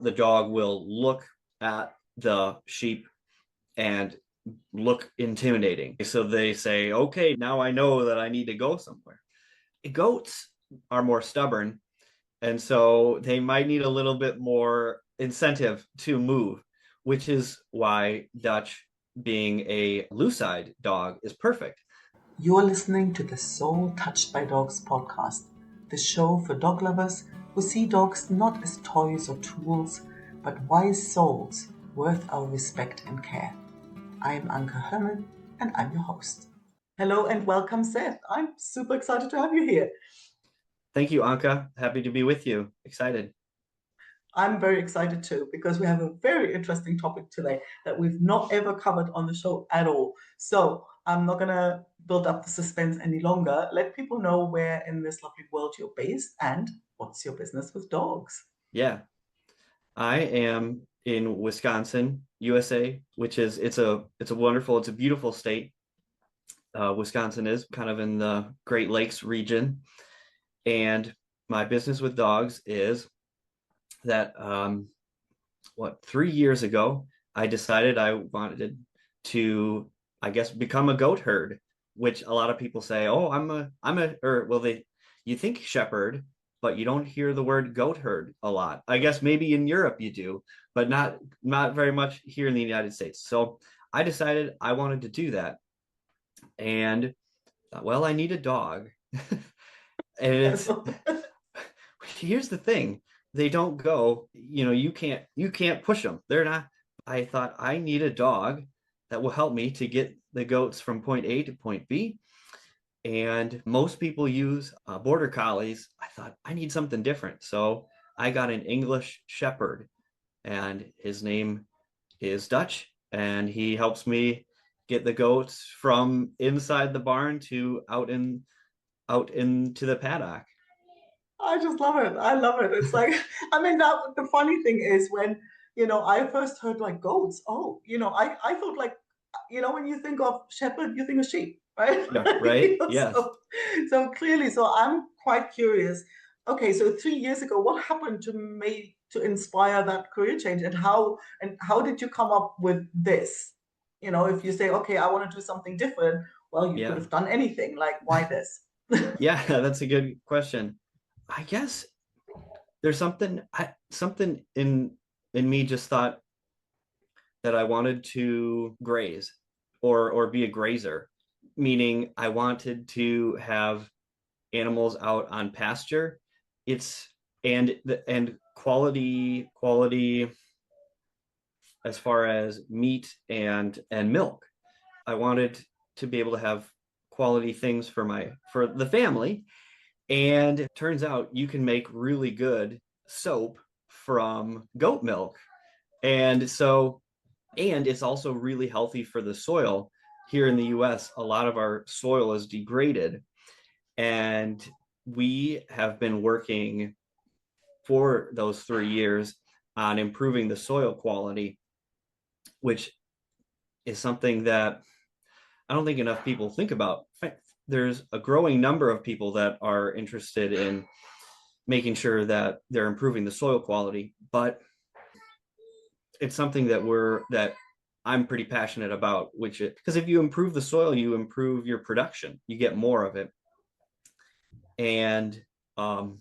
the dog will look at the sheep and look intimidating. So they say, okay, now I know that I need to go somewhere. Goats are more stubborn, and so they might need a little bit more incentive to move, which is why Dutch, being a Lucide dog, is perfect. You're listening to the Soul Touched by Dogs podcast, the show for dog lovers who see dogs not as toys or tools, but wise souls worth our respect and care. I'm Anke Herman, and I'm your host. Hello and welcome, Seth. I'm super excited to have you here. Thank you, Anka. Happy to be with you. Excited. I'm very excited too, because we have a very interesting topic today that we've not ever covered on the show at all. So I'm not going to build up the suspense any longer. Let people know where in this lovely world you're based and what's your business with dogs. Yeah, I am in Wisconsin, USA, which is it's a wonderful, it's a beautiful state. Wisconsin is kind of in the Great Lakes region, and my business with dogs is that 3 years ago I decided I wanted to, I guess, become a goat herd, which a lot of people say, oh, I'm a or well, they you think shepherd, but you don't hear the word goat herd a lot. I guess maybe in Europe you do, but not very much here in the United States. So I decided I wanted to do that, and well, I need a dog. And Yes. it's here's the thing, they don't go, you can't push them, they're not. I thought I need a dog that will help me to get the goats from point A to point B, and most people use border collies. I thought I need something different, so I got an English shepherd, and his name is Dutch, and he helps me get the goats from inside the barn to out into the paddock. I just love it. I love it. It's like, I mean, that the funny thing is when, I first heard like goats. Oh, I thought like, when you think of shepherd, you think of sheep, right? Yeah, right, yes. So clearly, so I'm quite curious. Okay, so 3 years ago, what happened to inspire that career change, and how did you come up with this? If you say, okay, I want to do something different, well, you could Yeah. have done anything. Like, why this? Yeah, that's a good question. I guess there's something in me just thought that I wanted to graze, or be a grazer, meaning I wanted to have animals out on pasture. It's and quality as far as meat and milk. I wanted to be able to have quality things for the family. And it turns out you can make really good soap from goat milk. And so, and it's also really healthy for the soil. Here in the US, a lot of our soil is degraded. And we have been working for those 3 years on improving the soil quality, which is something that I don't think enough people think about. There's a growing number of people that are interested in making sure that they're improving the soil quality, but it's something that I'm pretty passionate about, which is because if you improve the soil, you improve your production, you get more of it. And um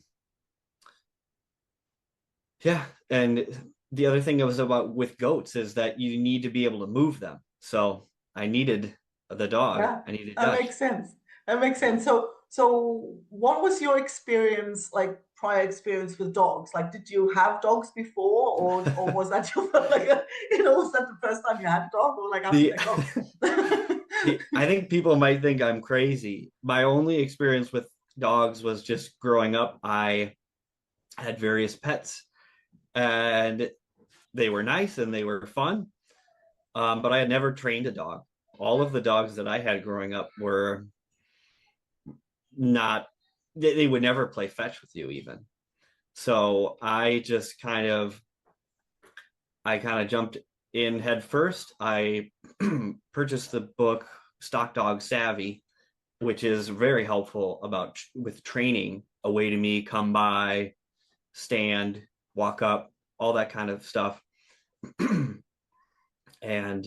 yeah, and the other thing that was about with goats is that you need to be able to move them. So I needed the dog. Yeah, I needed that Dutch. makes sense. That makes sense. So what was your experience, like prior experience with dogs? Like, did you have dogs before, or was that your like, was that the first time you had a dog, or like how did the that go? I think people might think I'm crazy. My only experience with dogs was just growing up. I had various pets, and they were nice and they were fun. But I had never trained a dog. All of the dogs that I had growing up were not, they would never play fetch with you even. So I kind of jumped in head first. I purchased the book Stock Dog Savvy, which is very helpful about with training. A way to me, come by, stand, walk up, all that kind of stuff. And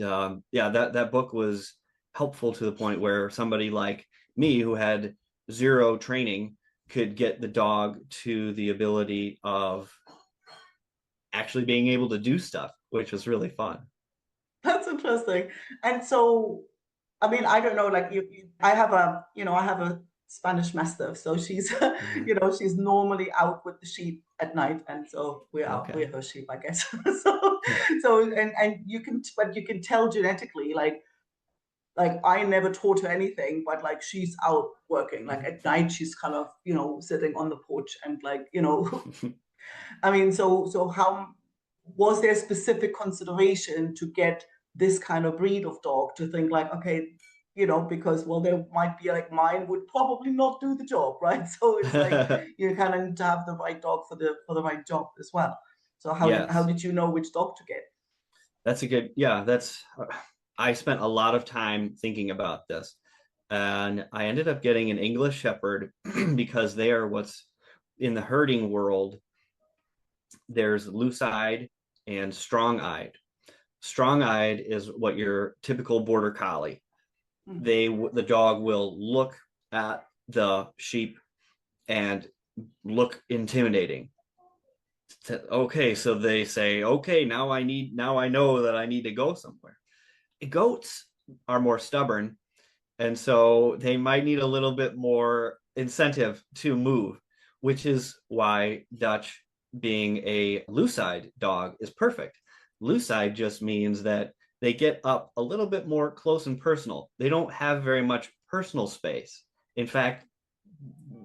yeah, that book was helpful to the point where somebody like me who had zero training could get the dog to the ability of actually being able to do stuff, which was really fun. That's interesting. And so, I mean, I don't know, like I have a, I have a Spanish Mastiff, so she's, Mhm. she's normally out with the sheep at night, and so we're Okay. her sheep, I guess. So, and but you can tell genetically, like I never taught her anything, but like she's out working. Like at night, she's kind of, sitting on the porch and like, I mean, so how was there specific consideration to get this kind of breed of dog to think like, okay, because well, there might be like mine would probably not do the job, right? So it's like you kind of need to have the right dog for the right job as well. So how Yes, did you know which dog to get? that's a good, yeah, that's, I spent a lot of time thinking about this. And I ended up getting an English Shepherd because they are what's in the herding world. There's loose-eyed and strong-eyed. Strong-eyed is what your typical Border Collie. Mm, The dog will look at the sheep and look intimidating. Okay, so they say, okay, now I know that I need to go somewhere. Goats are more stubborn, and so they might need a little bit more incentive to move, which is why Dutch, being a loose-eyed dog, is perfect. Loose-eyed just means that they get up a little bit more close and personal. They don't have very much personal space. In fact,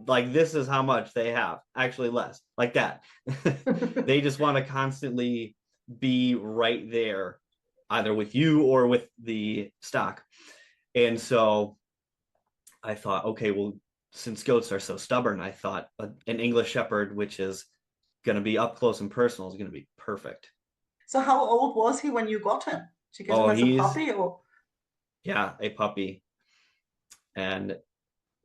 like this is how much they have, actually less, like that. mm. They just want to constantly be right there, either with you or with the stock. And so I thought, okay, well, since goats are so stubborn, I thought an English Shepherd, which is going to be up close and personal, is going to be perfect. So how old was he when you got him? Did you get him Oh, as a he's, puppy or? yeah, a puppy. And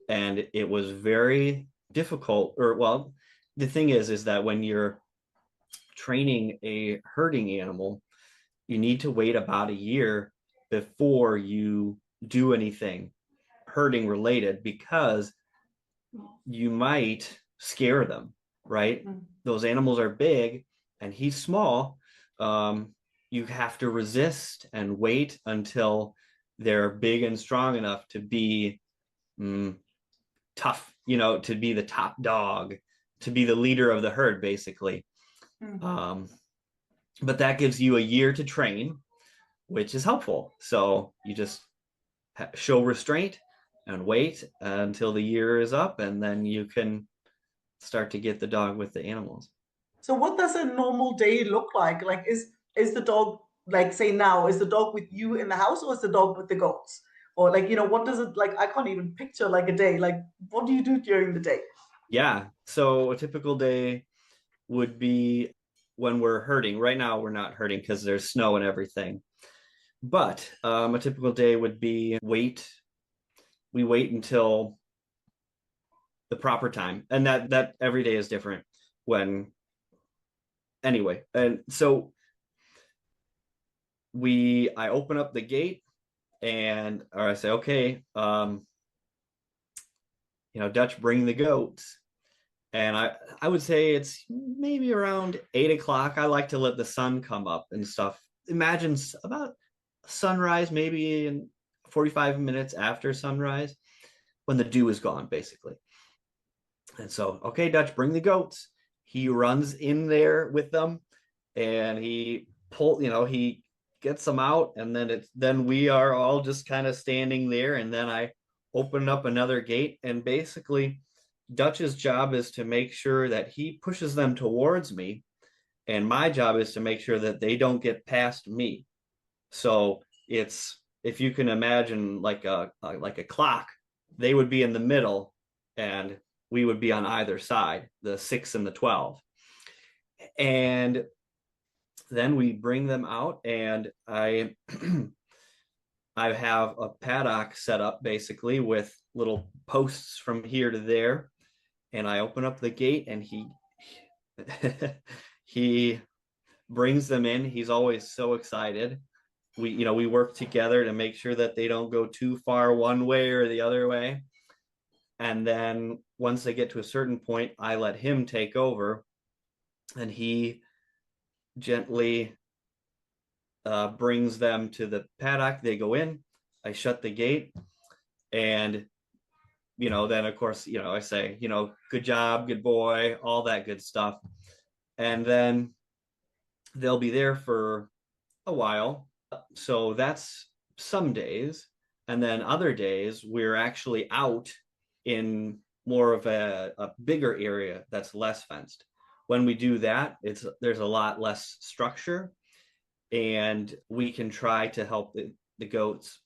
it was very difficult. Or well, the thing is that when you're training a herding animal, you need to wait about a year before you do anything herding related, because you might scare them, right? Mm, Those animals are big and he's small. You have to resist and wait until they're big and strong enough to be mm, tough, to be the top dog, to be the leader of the herd, basically. mm. Um, but that gives you a year to train, which is helpful. So you just show restraint and wait until the year is up, and then you can start to get the dog with the animals. So what does a normal day look like? Like is the dog like say now, is the dog with you in the house or is the dog with the goats? Or like, what does it like? I can't even picture like a day. Like what do you do during the day? Yeah. So a typical day would be when we're herding. Right now, we're not herding because there's snow and everything. But a typical day would be we wait until the proper time. And that every day is different when anyway. And so I open up the gate and or I say, okay, Dutch, bring the goats. And I would say it's maybe around 8 o'clock. I like to let the sun come up and stuff. Imagine about sunrise, maybe in 45 minutes after sunrise, when the dew is gone, basically. And so, okay, Dutch, bring the goats. He runs in there with them, and he gets them out, and then we are all just kind of standing there, and then I open up another gate, and basically Dutch's job is to make sure that he pushes them towards me, and my job is to make sure that they don't get past me. So it's, if you can imagine like a clock, they would be in the middle, and we would be on either side, the 6 and the 12. And then we bring them out, and I have a paddock set up basically with little posts from here to there, and I open up the gate, and he he brings them in. He's always so excited. We work together to make sure that they don't go too far one way or the other way. And then once they get to a certain point, I let him take over, and he gently brings them to the paddock. They go in, I shut the gate, and then of course, I say, good job, good boy, all that good stuff. And then they'll be there for a while. So that's some days. And then other days, we're actually out in more of a bigger area that's less fenced. When we do that, there's a lot less structure, and we can try to help the goats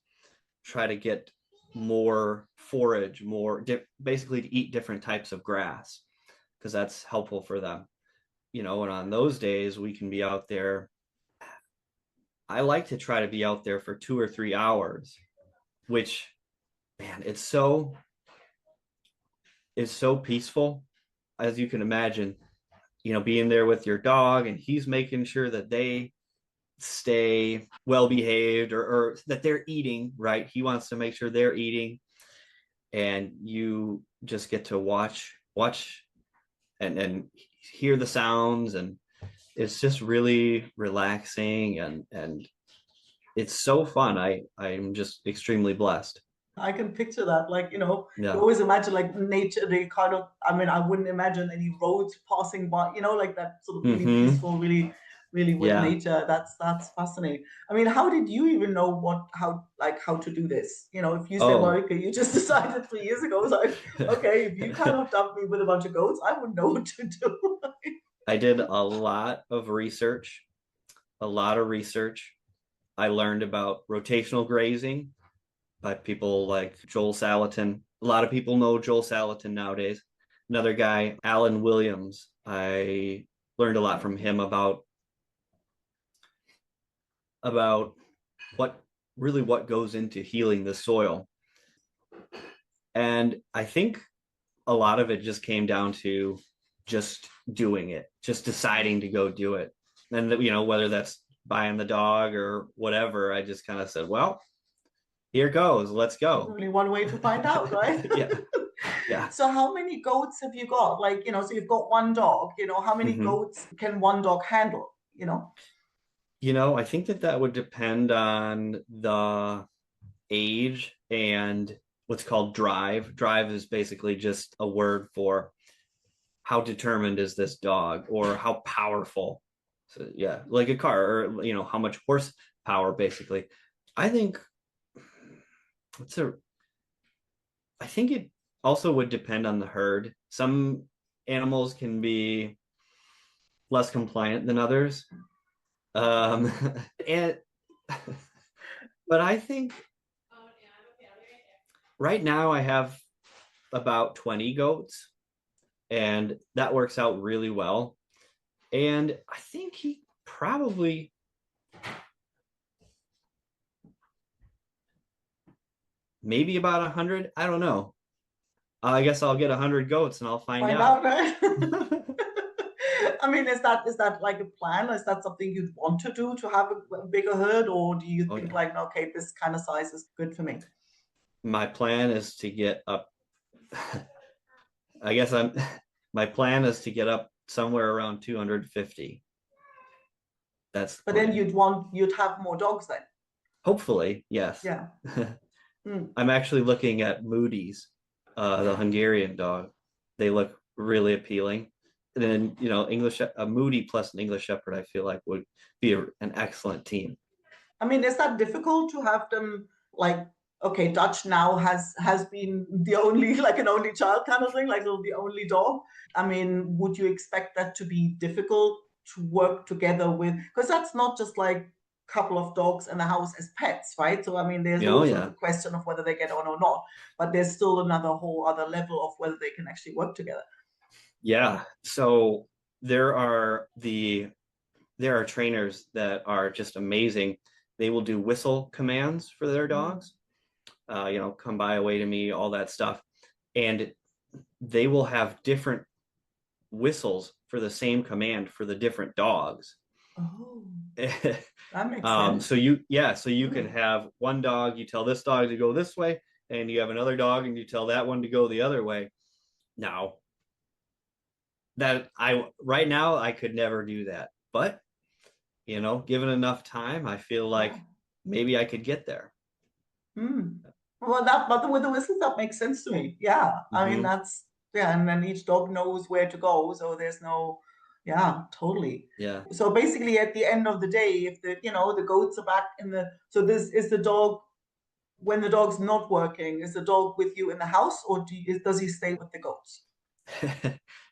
try to get more forage, basically to eat different types of grass, because that's helpful for them. And on those days, we can be out there. I like to try to be out there for 2 or 3 hours, which, man, it's so peaceful, as you can imagine. Being there with your dog, and he's making sure that they stay well behaved, or that they're eating right. He wants to make sure they're eating, and you just get to watch and hear the sounds, and it's just really relaxing, and it's so fun. I'm just extremely blessed. I can picture that. Like, you Yeah. always imagine like nature, they kind of, I mean, I wouldn't imagine any roads passing by, like that sort of really Mm-hmm. peaceful, really, really with Yeah. nature. That's fascinating. I mean, how did you even know how to do this? If you say, well, Oh. okay, you just decided 3 years ago, it's like, okay, if you kind of dumped me with a bunch of goats, I wouldn't know what to do. I did a lot of research, a lot of research. I learned about rotational grazing by people like Joel Salatin. A lot of people know Joel Salatin nowadays. Another guy, Alan Williams. I learned a lot from him about what goes into healing the soil. And I think a lot of it just came down to just doing it, just deciding to go do it. And whether that's buying the dog or whatever, I just kind of said, well, here goes, let's There's go. only one way to find out, right? Yeah. Yeah. So how many goats have you got? Like, so you've got one dog, how many Hmm. goats can one dog handle? I think that would depend on the age and what's called drive. Drive is basically just a word for how determined is this dog, or how powerful. So yeah, like a car, or how much horsepower basically. I think it's a I think it also would depend on the herd. Some animals can be less compliant than others. Um, and but I think right now I have about 20 goats, and that works out really well. And I think he probably maybe about 100. I don't know. I guess I'll get 100 goats and I'll find Find out. out, right? I mean, is that like a plan? Is that something you'd want to do, to have a bigger herd, or do you Oh think yeah. like, okay, this kind of size is good for me? My plan is to get up. I guess I'm. My plan is to get up somewhere around 250. That's the But then plan. you'd have more dogs then. Hopefully, yes. Yeah. Mm. I'm actually looking at Moody's, the Hungarian dog. They look really appealing. And then, English, a Moody plus an English Shepherd, I feel like would be an excellent team. I mean, is that difficult to have them like, okay, Dutch now has been the only like an only child kind of thing, like the only dog. I mean, would you expect that to be difficult to work together with? Because that's not just like a couple of dogs in the house as pets, right? So I mean, there's Oh also the yeah, question of whether they get on or not, but there's still another whole other level of whether they can actually work together. yeah. So there are the there are trainers that are just amazing. They will do whistle commands for their Mm. dogs. Come by, away to me, all that stuff, and they will have different whistles for the same command for the different dogs. Oh, that makes sense. So you can Mm. have one dog, you tell this dog to go this way, and you have another dog and you tell that one to go the other way. Now, that I right now I could never do that. But, given enough time, I feel Yeah. like maybe I could get there. Mm. Well, but with the whistles, that makes sense to me. Yeah. I mean, Hmm. yeah. And then each dog knows where to go. So there's no, yeah, totally. Yeah. So basically, at the end of the day, if the goats are back so this is the dog, when the dog's not working, is the dog with you in the house, or does he stay with the goats?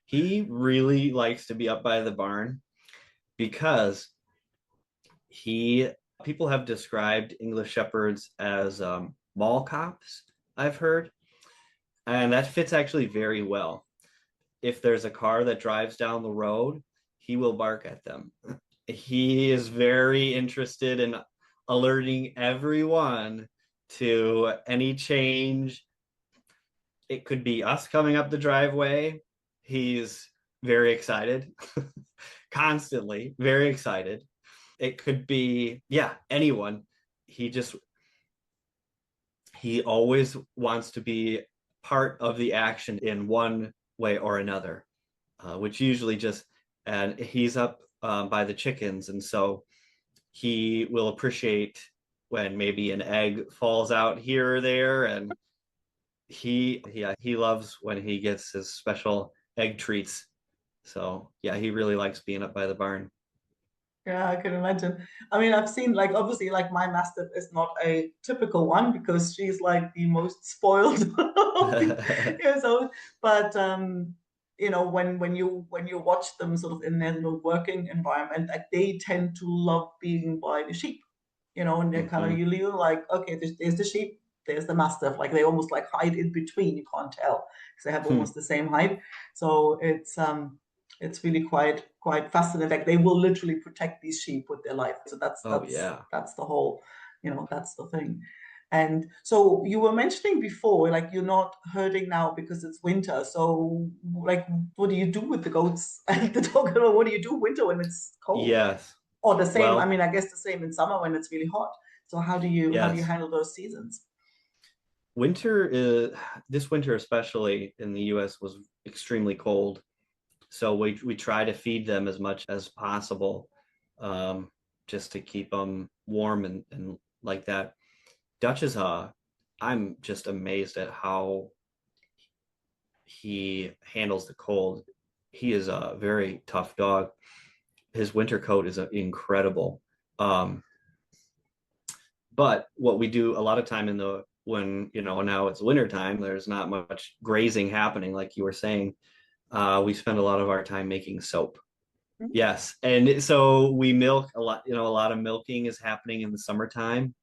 He really likes to be up by the barn because he people have described English shepherds as mall cops, I've heard, and that fits actually very well. If there's a car that drives down the road, he will bark at them. He is very interested in alerting everyone to any change. It could be us coming up the driveway. He's very excited, constantly very excited. It could be, yeah, anyone. He just, he always wants to be part of the action in one way or another, which usually just, and he's up by the chickens. And so he will appreciate when maybe an egg falls out here or there. And he loves when he gets his special egg treats. So yeah, he really likes being up by the barn. Yeah, I can imagine. I mean, I've seen like obviously like my mastiff is not a typical one because she's like the most spoiled of the years old. But when you watch them sort of in their little working environment, like they tend to love being by the sheep, and they're kind of Hmm. you like, okay, there's the sheep, there's the mastiff, like they almost like hide in between. You can't tell because they have Hmm. almost the same height. So it's really quite fascinating. Like they will literally protect these sheep with their life. So that's Oh that's yeah. that's the whole, that's the thing. And so you were mentioning before, like you're not herding now because it's winter. So like, what do you do with the goats and the dog? What do you do winter when it's cold? Yes. Or the same, I Well, mean, I guess the same in summer when it's really hot. So how do you yes. handle those seasons? Winter is This winter, especially in the US, was extremely cold. So we try to feed them as much as possible, um, just to keep them warm and like that. Dutch is I'm just amazed at how he handles the cold. He is a very tough dog. His winter coat is incredible. Um, but what we do a lot of time in the when now it's winter time, there's not much grazing happening, like you were saying. We spend a lot of our time making soap. Yes, and so we milk a lot. A lot of milking is happening in the summertime,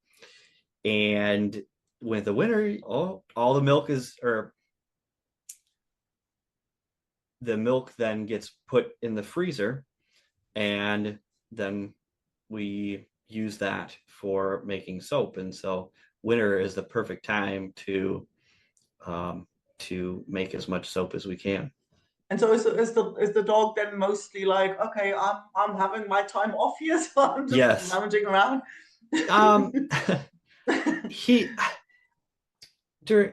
and with the winter, all the milk is, or the milk then gets put in the freezer, and then we use that for making soap. And so winter is the perfect time um, to make as much soap as we can. And so is the dog then mostly like, okay, I'm having my time off here, so I'm just Yes. lounging around. Um, he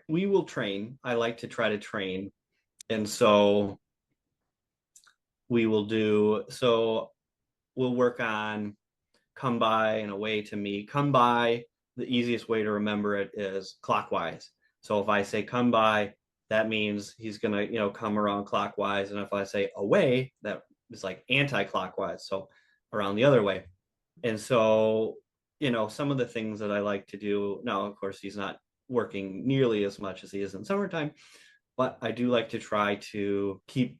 we will train. I like to try to train, and so we'll work on come by and away to me. Come by, the easiest way to remember it is clockwise. So if I say come by, that means he's gonna, come around clockwise. And if I say away, that is like anti-clockwise. So around the other way. And so, some of the things that I like to do now, of course, he's not working nearly as much as he is in summertime, but I do like to try to keep,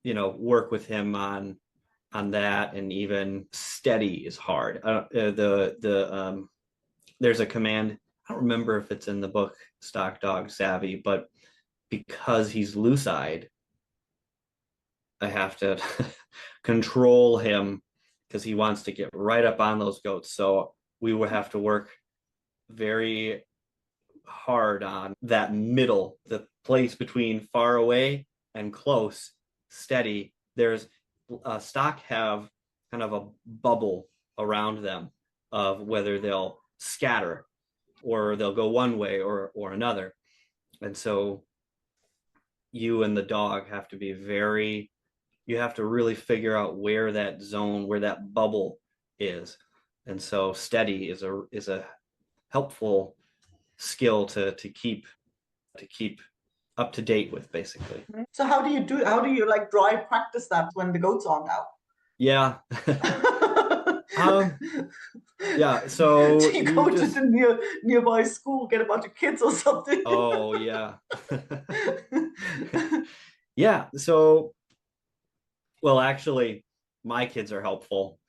work with him on that. And even steady is hard. There's a command. I don't remember if it's in the book Stock Dog Savvy, but because he's loose-eyed, I have to control him because he wants to get right up on those goats. So we would have to work very hard on that middle, the place between far away and close, steady. There's Stock have kind of a bubble around them of whether they'll scatter or they'll go one way or another. And so you and the dog have to be very, you have to really figure out where that zone, where that bubble is. And so steady is a helpful skill to keep up to date with, basically. So how do you like dry practice that when the goats aren't out? Yeah. um yeah, so Do you you go to just, the nearby school, get a bunch of kids or something? oh yeah. Yeah, so well, actually my kids are helpful.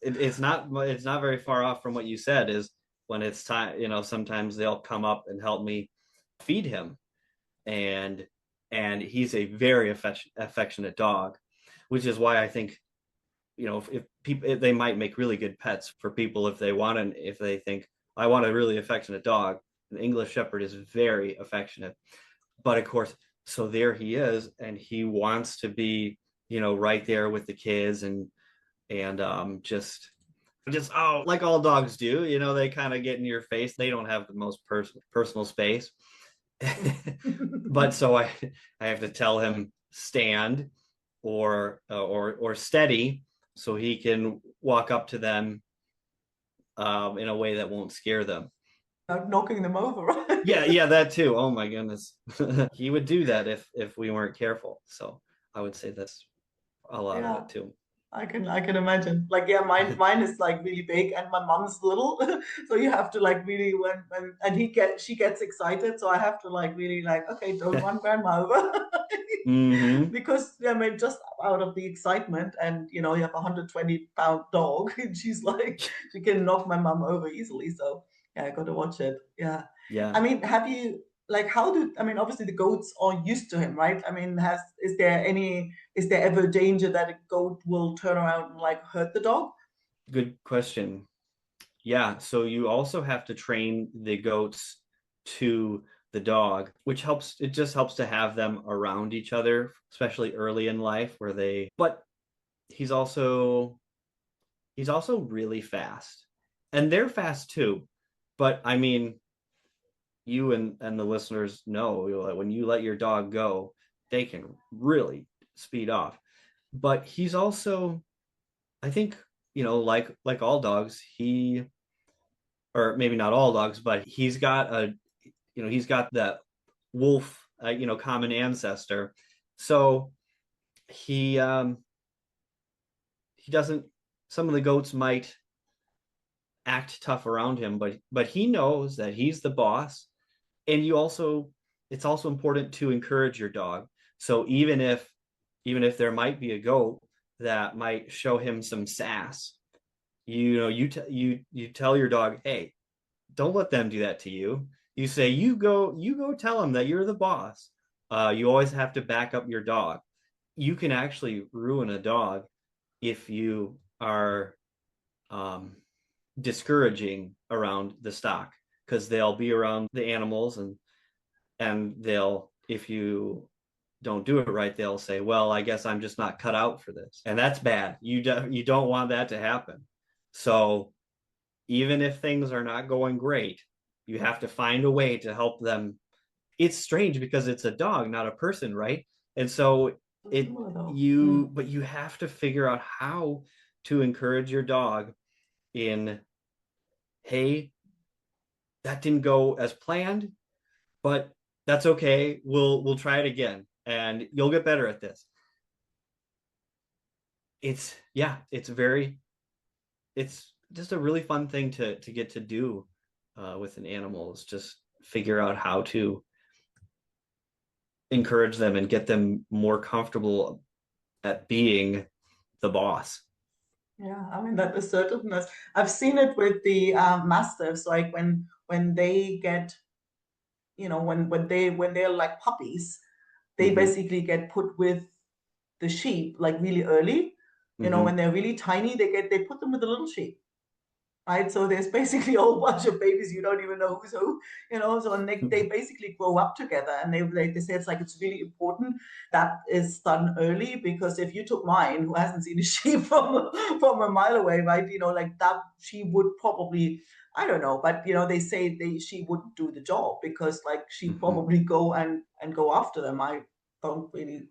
It's not very far off from what you said. Is when it's time, sometimes they'll come up and help me feed him, and he's a very affectionate dog, which is why I think, if people, if they might make really good pets for people if they want, and if they think I want a really affectionate dog. An English Shepherd is very affectionate, but of course, so there he is, and he wants to be, right there with the kids, and just oh, like all dogs do, they kind of get in your face. They don't have the most personal space. But so I have to tell him stand or steady, so he can walk up to them in a way that won't scare them. Like knocking them over, right? Yeah, that too. Oh my goodness. He would do that if we weren't careful. So I would say that's a lot of Yeah. it too. I can imagine. Like, yeah, mine is like really big and my mom's little. So you have to like really when and she gets excited. So I have to like really like, okay, don't run grandma over. Mm-hmm. Because I mean just out of the excitement and you have a 120-pound dog and she's like she can knock my mom over easily. So yeah, I gotta watch it. Yeah. Yeah. I mean, have you like how do I mean obviously the goats are used to him, right? I mean, is there ever danger that a goat will turn around and like hurt the dog? Good question. Yeah, so you also have to train the goats to the dog, which helps. It just helps to have them around each other, especially early in life where but he's also he's also really fast. And they're fast too. But I mean, you and the listeners know, when you let your dog go, they can really speed off. But he's also, I think, like all dogs, or maybe not all dogs, but he's got that wolf, common ancestor. So he doesn't. Some of the goats might act tough around him, but he knows that he's the boss. And it's also important to encourage your dog. So even if there might be a goat that might show him some sass, you tell your dog, hey, don't let them do that to you. You say, you go tell them that you're the boss. You always have to back up your dog. You can actually ruin a dog if you are um, discouraging around the stock, because they'll be around the animals, and they'll, if you don't do it right, they'll say, well, I guess I'm just not cut out for this, and that's bad. You don't want that to happen. So even if things are not going great, you have to find a way to help them. It's strange because it's a dog, not a person, right? And so it Similar though. you but you have to figure out how to encourage your dog in, hey, that didn't go as planned, but that's okay. We'll try it again and you'll get better at this. It's just a really fun thing to get to do with an animal, is just figure out how to encourage them and get them more comfortable at being the boss. Yeah, I mean that assertiveness. I've seen it with the mastiffs, like when they get, when they're like puppies, they Mm-hmm. basically get put with the sheep like really early. Mm-hmm. When they're really tiny, they put them with the little sheep. right? So there's basically a whole bunch of babies you don't even know who's who, so and they basically grow up together, and they say it's like it's really important that is done early, because if you took mine, who hasn't seen a sheep from a mile away, right, like that, she would probably, I don't know, but they say she wouldn't do the job, because like she'd Mhm. probably go and go after them. I don't really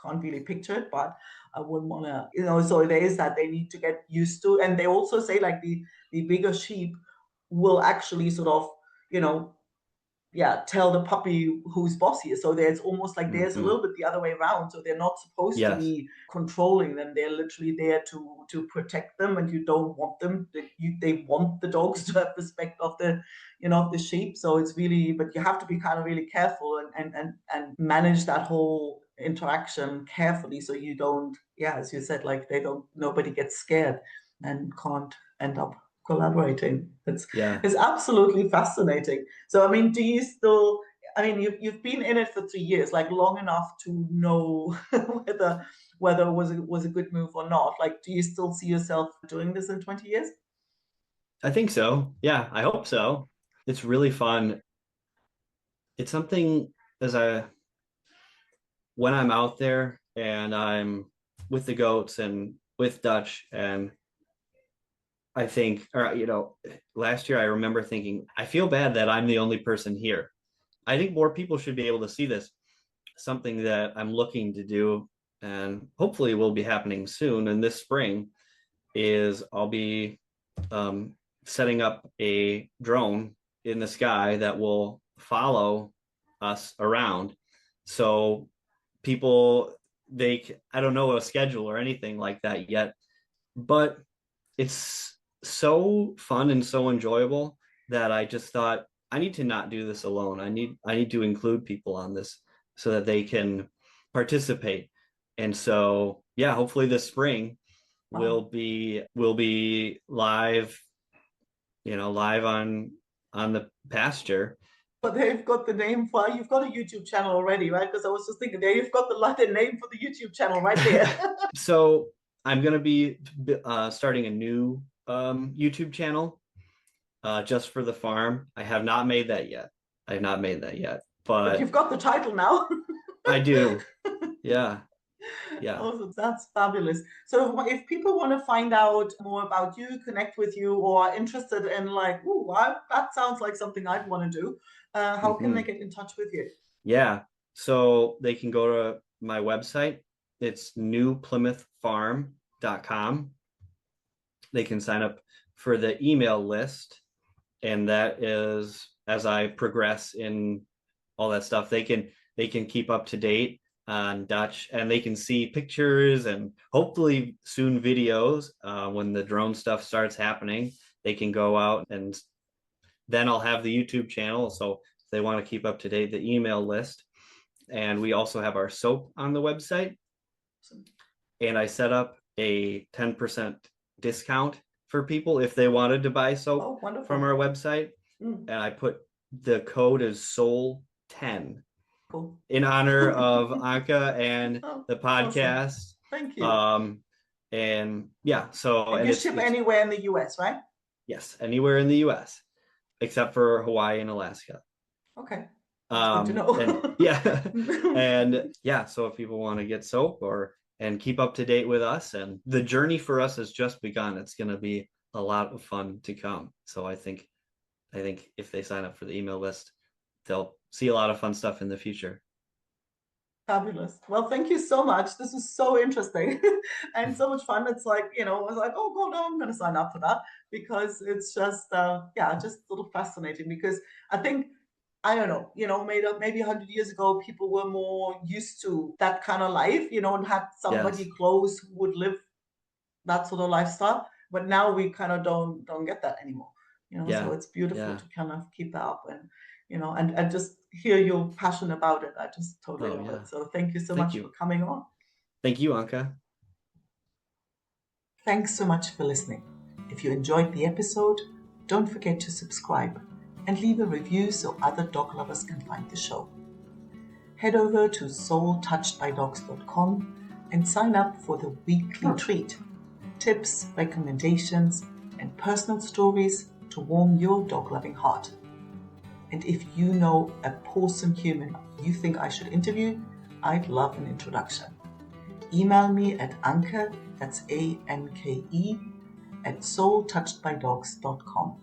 can't really picture it, but I wouldn't want to, so there is that they need to get used to. And they also say like the bigger sheep will actually sort of, you know, yeah, tell the puppy who's bossy. So there's almost like there's a Mhm. little bit the other way around. So they're not supposed to Yes. be controlling them. They're literally there to protect them, and you don't want them. They want the dogs to have respect of the sheep. So it's really, but you have to be kind of really careful and manage that whole interaction carefully, so you don't, yeah, as you said, like nobody gets scared and can't end up collaborating. Yeah. It's absolutely fascinating. So, I mean, do you still, I mean, you've been in it for 3 years, like long enough to know whether it was a good move or not. Like, do you still see yourself doing this in 20 years? I think so. Yeah, I hope so. It's really fun. It's something as I when I'm out there and I'm with the goats and with Dutch, and I think, or last year I remember thinking, I feel bad that I'm the only person here. I think more people should be able to see this. Something that I'm looking to do, and hopefully will be happening soon. And this spring is I'll be um, setting up a drone in the sky that will follow us around. So people, I don't know a schedule or anything like that yet, but it's so fun and so enjoyable that I just thought I need to not do this alone. I need to include people on this so that they can participate. And so yeah, hopefully this spring Wow. we'll be live, live on the pasture. But they've got the name for, you've got a YouTube channel already, right? Because I was just thinking there, you've got the name for the YouTube channel right there. So I'm gonna be starting a new YouTube channel just for the farm. I have not made that yet. I have not made that yet, But but you've got the title now. I do. Yeah, yeah. Oh, that's fabulous. So if people want to find out more about you, connect with you, or are interested in like, ooh, that sounds like something I'd want to do, how can they Hmm. get in touch with you? Yeah. So they can go to my website. It's newplymouthfarm.com. They can sign up for the email list, and that is as I progress in all that stuff, they can keep up to date on Dutch, and they can see pictures and hopefully soon videos when the drone stuff starts happening. They can go out, and then I'll have the YouTube channel. So if they want to keep up to date, the email list. And we also have our soap on the website. And I set up a 10% discount for people if they wanted to buy soap Oh, from our wonderful. website. Mm, And I put the code is Soul10 cool. in honor of Anka and Oh, the awesome. podcast. Thank you. Um, and yeah, so And and you it's ship it's anywhere in the US, right? yes, anywhere in the US except for Hawaii and Alaska. Okay, that's good to And know. yeah, and yeah, so if people want to get soap or and keep up to date with us, and the journey for us has just begun. It's going to be a lot of fun to come. So I think if they sign up for the email list, they'll see a lot of fun stuff in the future. Fabulous. Well, thank you so much. This was so interesting and so much fun. It's like, I was like, oh, God, no, I'm going to sign up for that, because it's just, yeah, just sort of fascinating. Because I think, I don't know, maybe 100 years ago, people were more used to that kind of life, and had Yes. somebody close who would live that sort of lifestyle. But now we kind of don't get that anymore. So Yeah. it's beautiful Yeah. to kind of keep that up, and just hear your passion about it. I just totally Oh love yeah. it. So thank you so Thank much for you. coming on. Thank you, Anka. Thanks so much for listening. If you enjoyed the episode, don't forget to subscribe and leave a review so other dog lovers can find the show. Head over to soultouchedbydogs.com and sign up for the weekly treat: tips, recommendations, and personal stories to warm your dog-loving heart. And if you know a awesome human you think I should interview, I'd love an introduction. Email me at Anke, that's ANKE, @soultouchedbydogs.com.